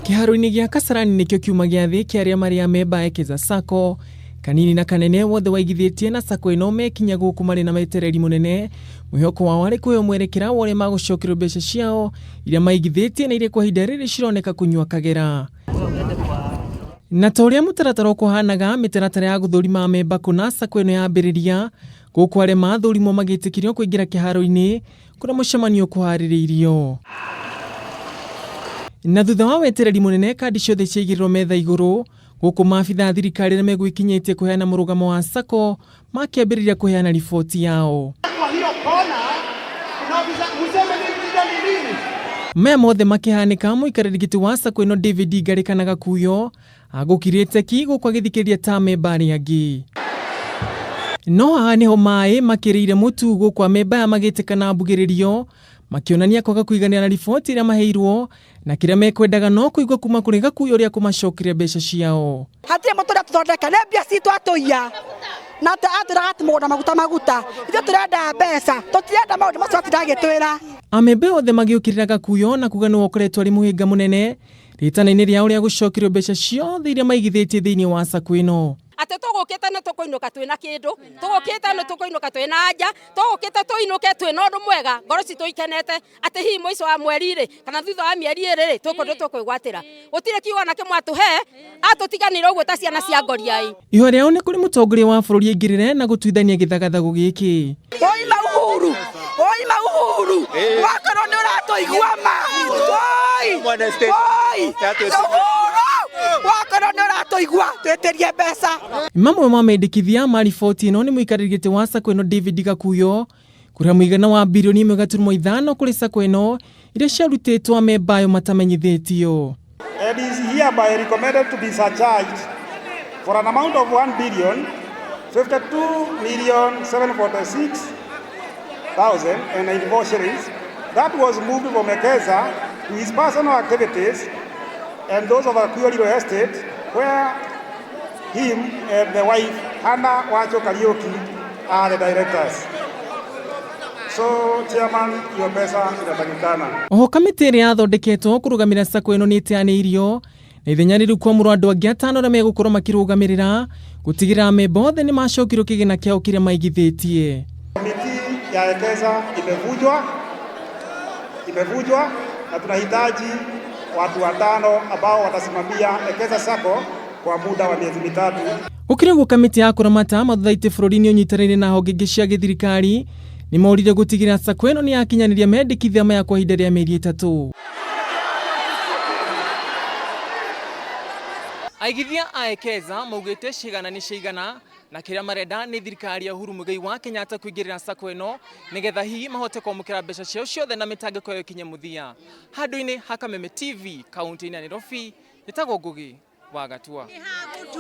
Kiharoini gya Kasarani nikyo kiuma gya thi kia aria mari Amemba Ekeza Sacco kanini na kanene wothe waigithĩtie na sacco ino mekinya guku mari na metereri munene mwihoko wao ari kuyo mwerekera wore magucokerio mbeca ciao iria maigithĩtie na iria kwa ihinda rĩrĩ cironeka kunyua kagera. Na toria mutaratara kuhanaga mitaratara ya guthurima Amemba kuna sacco ino yambĩrĩria guku aria mathurimo magĩtĩkĩrio kuingira kiharoini kuna mũcemanio ukuhaririirio. Na thutha wa wetereri munene kandi ciothe ciaigirwo metha iguru guku maabitha thirikari na megwikinyĩtie kuheana murugamo wa sacco makiambĩrĩria kuheana riboti yao. Maya mothe makihanika muikarĩri wa sacco ino kana Gakuyo agukirĩte ki guku agithikiriria ta Amemba aria angĩ. No haha niho mai makĩrĩire mutu guku Amemba magĩte kana mbugiririo makionania kwaga kuigania na riboti iria maheirwo na kiria mekwendaga no kuigwa kuma kuri Gakuyo uria kumacokeria mbeca ciao. Hatire mutura tuthondeka ne mbia citu atuia na aturaga timugunda maguta ithu turenda mbeca tutirenda maundu macio atiragitwira. Amemba othe magiukirira Gakuyo na kuga ni wokoretwo ari muhinga munene ritana-ini ria uria gucokerio mbeca ciothe iria maigithĩtie thiini wa sacco ino. Ate tugukite na tukuinuka twina kindu tugukite na tukuinuka twina anja tugukite tuinuke twina undu mwega ngoro citu ikenete ati hi mwico wa mweri ri kana thutha wa mieri iri tukundu tukwigwatira gutire kiugo na kimwe atuhe atutiganire uguo ta ciana cia ngoriai. Iho riao ni kuri mutongoria wa bururi ingirire na gutuithania githagathago giki. Oi maguhuru wakorwo ni uratuigua ma wakorwo ni uratuigua tweterie mbeca. Mamwe ma mendekithia ma riboti ino ni muikarĩri wa sacco ino Gakuyo kuria muigana wa bilioni 1.5 kuri sacco ino iria ciarutĩtwo Amemba ayo matamenyithĩtio. It is hereby recommended to be surcharged for an amount of 1,052,746,094 shillings that was moved from Ekeza to his personal activities and those of Gakuyo estate, where him and the wife Handu-ini are the directors. So, Chairman, your pesa inatakikana. Oho kamiti iria yathondeketwo kurugamira sacco ino ni itianĩirio na ithenya rĩrĩ kwamũrwo andũ angĩ 5 arĩa megũkorwo makĩrũgamĩrĩra gũtigĩrĩra Amemba othe nĩ macokirwo kĩgĩna kĩao kĩrĩa maigithĩtie. Komiti ya Ekeza imevunjwa na tunahitaji watu 5 ambao watasimamia Ekeza Sacco kwa muda wa miezi 3. Gũkĩrĩ ũguo kamiti ya kũramata mathothaiti bũrũri-inĩ ũnyitanĩire na honge ingĩ cia gĩthirikari nĩ maũrire gũtigĩrĩra sacco ĩno nĩ yakinyanĩria mendekithia maya kwa ihinda rĩa mĩeri 3. Aigithia a Ekeza maugĩte cigana nĩ cigana na kĩrĩa marenda nĩ thirikari ya Uhuru Muigai wa Kenyatta kũingĩrĩra sacco ĩno nĩgetha hihi mahote kwamũkĩra mbeca ciao ciothe na mĩtangĩko yao ĩkinye mũthia. Handu-ini ha Kameme TV kaunti-inĩ ya Nairobi, nĩtagwo Ngugi wa Gatua.